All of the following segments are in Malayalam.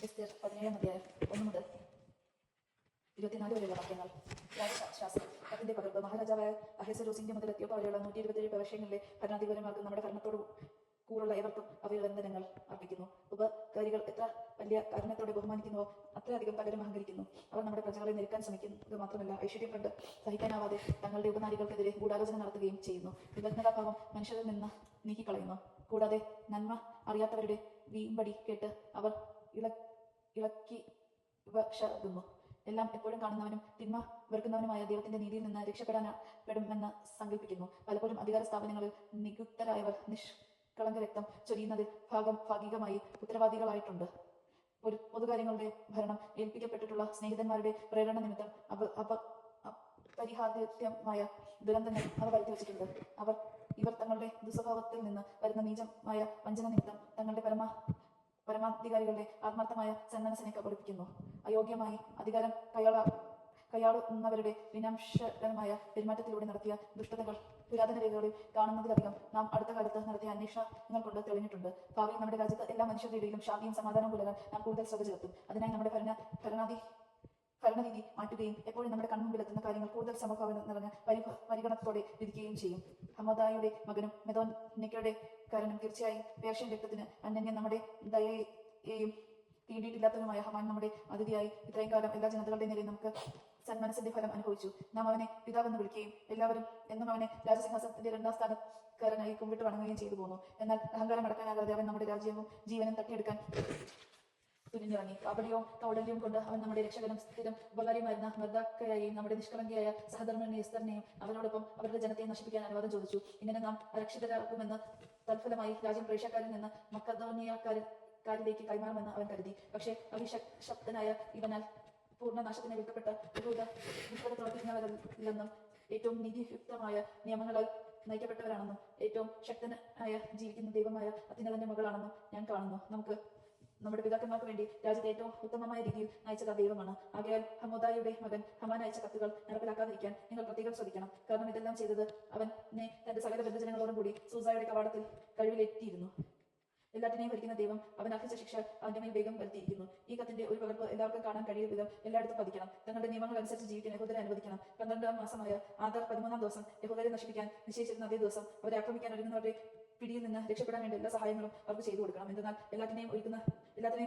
എസ്തേർ 17 അധ്യായം 1 മുതൽ 24 വരെയുള്ള വാക്യങ്ങൾ. രാജശാസ്ത്രം കത്തിന്റെ പകർപ്പ് മഹാരാജാവായ അഹസ്വേരോസിന്റെ മുതൽ എത്തിയോപ്പ വരെയുള്ള 127 പ്രവശ്യങ്ങളിലെ ഭരണാധിപന്മാർക്കും നമ്മുടെ ഭരണത്തോട് കൂറുള്ള ഏവർക്കും അഭിവന്ദനങ്ങൾ അർപ്പിക്കുന്നു. ഉപകാരികൾ എത്ര വലിയ കാരുണ്യത്തോടെ ബഹുമാനിക്കുന്നുവോ അത്രയധികം പകരം അഹങ്കരിക്കുന്നു. അവർ നമ്മുടെ പ്രജകളെ നിരക്കാൻ ശ്രമിക്കുന്നത് മാത്രമല്ല, ഐശ്വര്യം കണ്ട് സഹിക്കാനാവാതെ തങ്ങളുടെ ഉപനാരികൾക്കെതിരെ ഗൂഢാലോചന നടത്തുകയും ചെയ്യുന്നു. വിദഗ്ധതാഭാവം മനുഷ്യരിൽ നിന്ന് നീക്കിക്കളയുന്നു. കൂടാതെ നന്മ അറിയാത്തവരുടെ വീമ്പടി കേട്ട് അവർ ഇളക്കി വശകുന്നു. എല്ലാം എപ്പോഴും കാണുന്നവനും തിന്മ വെറുക്കുന്നവനുമായ ദൈവത്തിന്റെ നീതിയിൽ നിന്ന് രക്ഷപ്പെടാനാപ്പെടുമെന്ന് സങ്കല്പിക്കുന്നു. പലപ്പോഴും അധികാര സ്ഥാപനങ്ങളിൽ നിയുക്തരായവർ നിഷ്കളങ്ക രക്തം ചൊരിയുന്നതിൽ ഭാഗികമായി ഉത്തരവാദികളായിട്ടുണ്ട്. പൊതുകാര്യങ്ങളുടെ ഭരണം ഏൽപ്പിക്കപ്പെട്ടിട്ടുള്ള സ്നേഹിതന്മാരുടെ പ്രേരണ നിമിത്തം അപരിഹാര്യമായ ദുരന്തങ്ങൾ അവർ വരുത്തി വച്ചിട്ടുണ്ട്. ഇവർ തങ്ങളുടെ ദുസ്വഭാവത്തിൽ നിന്ന് വരുന്ന നീചമായ വഞ്ചന നിമിത്തം തങ്ങളുടെ പരമാധികാരികളുടെ ആത്മാർത്ഥമായ സന്മനസ്സിനെ കബളിപ്പിക്കുന്നു. അയോഗ്യമായി അധികാരം കൈയാളുന്നവരുടെ വിനാശകരമായ പെരുമാറ്റത്തിലൂടെ നടത്തിയ ദുഷ്ടതകൾ പുരാതന രേഖകളിൽ കാണുന്നതിലധികം നാം അടുത്ത കാലത്ത് നടത്തിയ അന്വേഷണങ്ങൾ കൊണ്ട് തെളിഞ്ഞിട്ടുണ്ട്. ഭാവിയിൽ നമ്മുടെ രാജ്യത്ത് എല്ലാ മനുഷ്യരുടെ ഇടയിലും ശാന്തിയും സമാധാനവും പുലരാൻ നാം കൂടുതൽ ശ്രദ്ധ ചെലുത്തും. അതിനായി നമ്മുടെ ഭരണരീതി മാറ്റുകയും എപ്പോഴും നമ്മുടെ കൺമുമ്പിലെത്തുന്ന കാര്യങ്ങൾ കൂടുതൽ സമഭാവന നിറഞ്ഞ പരിഗണനത്തോടെ വിധിക്കുകയും ചെയ്യും. ഹമദായുടെ മകനും മെദോനിക്കയുടെ കാരനും തീർച്ചയായും പേർഷ്യൻ രക്തത്തിന് അനന്യം നമ്മുടെ ദയയെയും തീണ്ടിയിട്ടില്ലാത്തവനുമായ ഹമാൻ നമ്മുടെ അതിഥിയായി ഇത്രയും കാലം എല്ലാ ജനതകളുടെ നിലയിൽ നമുക്ക് സന്മനസ്സിന്റെ ഫലം അനുഭവിച്ചു. നാം അവനെ പിതാവെന്ന് വിളിക്കുകയും എല്ലാവരും എന്നും അവനെ രാജസിംഹാസനത്തിന്റെ 2ാം സ്ഥാനക്കാരനായി കുമ്പിട്ട് വണങ്ങുകയും ചെയ്തു പോന്നു. എന്നാൽ അഹങ്കാരം അടക്കാനാകാതെ അവൻ നമ്മുടെ രാജ്യവും ജീവനും തട്ടിയെടുക്കാൻ തുനിഞ്ഞിറങ്ങി. കാപട്യവും കൗടല്യവും കൊണ്ട് അവൻ നമ്മുടെ രക്ഷകനും സ്ഥിരം ഉപകാരിയുമായിരുന്ന മർദക്കയെയും നമ്മുടെ നിഷ്കളങ്കയായ സഹധർമ്മിണിയും എസ്തറിനെയും അവരോടൊപ്പം അവരുടെ ജനത്തെ നശിപ്പിക്കാൻ അനുവാദം ചോദിച്ചു. ഇങ്ങനെ നാം അരക്ഷിതരാകുമെന്ന് തൽഫലമായി രാജ്യം പ്രേഷ്യക്കാരിൽ നിന്ന് മക്കദോനിയക്കാരിലേക്ക് കൈമാറുമെന്ന് അവൻ കരുതി. പക്ഷേ അഭിശപ്തനായ ഇവനാൽ പൂർണ്ണനാശത്തിന് വിൽക്കപ്പെട്ട പ്രവർത്തിക്കുന്നവരില്ലെന്നും ഏറ്റവും നീതിയുക്തമായ നിയമങ്ങളാൽ നയിക്കപ്പെട്ടവരാണെന്നും ഏറ്റവും ശക്തനായ ജീവിക്കുന്ന ദൈവമായ അത്യുന്നതന്റെ മകളാണെന്നും ഞാൻ കാണുന്നു. നമ്മുടെ പിതാക്കന്മാർക്ക് വേണ്ടി രാജ്യത്തെ ഏറ്റവും ഉത്തമമായ രീതിയിൽ നയിച്ചത് ദൈവമാണ്. ആകയാൽ ഹമോദായുടെ മകൻ ഹമാൻ അയച്ച കത്തുകൾ നടപ്പിലാക്കാതിരിക്കാൻ നിങ്ങൾ പ്രത്യേകം ശ്രദ്ധിക്കണം. കാരണം ഇതെല്ലാം ചെയ്തത് അവനെ തന്റെ സകല ബന്ധുജനങ്ങളോടും കൂടി സൂസായുടെ കവാടത്തിൽ കഴിവിലെത്തിയിരുന്നു. എല്ലാത്തിനെയും ഭരിക്കുന്ന ദൈവം അവൻ അർഹിച്ച ശിക്ഷ അവന്റെ മേൽ വേഗം വരുത്തിയിരിക്കുന്നു. ഈ കത്തിന്റെ ഒരു പകർപ്പ് എല്ലാവർക്കും കാണാൻ കഴിയും വിധം എല്ലായിടത്തും പതിക്കണം. തങ്ങളുടെ നിയമങ്ങൾ അനുസരിച്ച് ജീവിക്കാൻ യഹൂദരെ അനുവദിക്കണം. 12ാം മാസമായ ആദാർ 13ാം ദിവസം യഹൂദരെ നശിപ്പിക്കാൻ നിശ്ചയിച്ചിരുന്ന അതേ ദിവസം അവരെ ആക്രമിക്കാൻ ഒരുങ്ങുന്നവരുടെ പിടിയിൽ നിന്ന് രക്ഷപ്പെടാൻ വേണ്ട എല്ലാ സഹായങ്ങളും അവർക്ക് ചെയ്തു കൊടുക്കണം. എന്നാൽ എല്ലാത്തിനെയും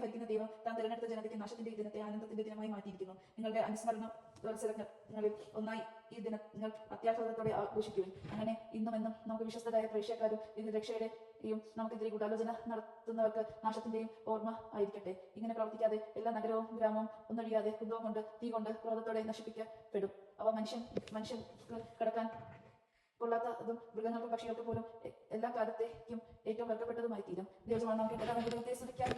ഭരിക്കുന്ന ദൈവം താൻ തിരഞ്ഞെടുത്ത ജനതയ്ക്ക് നാശത്തിന്റെ ഈ ദിനത്തെ ആനന്ദത്തിന്റെ ദിനമായി മാറ്റിയിരിക്കുന്നു. നിങ്ങളുടെ അനുസ്മരണ വത്സരങ്ങളിൽ ഒന്നായി ഈ ദിനങ്ങൾ അത്യാഹ്ലാദത്തോടെ ആഘോഷിക്കുകയും അങ്ങനെ ഇന്നുമെന്നും നമുക്ക് വിശ്വസ്തരായ പ്രേക്ഷക്കാരും ഇത് രക്ഷയുടെയും നമുക്കെതിരെ ഗൂഢാലോചന നടത്തുന്നവർക്ക് നാശത്തിന്റെയും ഓർമ്മ ആയിരിക്കട്ടെ. ഇങ്ങനെ പ്രവർത്തിക്കാതെ എല്ലാ നഗരവും ഗ്രാമവും ഒന്നൊഴിയാതെ കുന്തവും കൊണ്ട് തീ കൊണ്ട് ക്രോധത്തോടെ നശിപ്പിക്കപ്പെടും. അവ മനുഷ്യർക്ക് കടക്കാൻ കൊള്ളാത്തതും മൃഗങ്ങൾക്കും പക്ഷികൾക്കും പോലും എല്ലാ കാലത്തേക്കും ഏറ്റവും വെറുക്കപ്പെട്ടതുമായി തീരും. ദൈവമാണ് നമുക്ക് ദൈവത്തെ സ്തുതിക്കാം.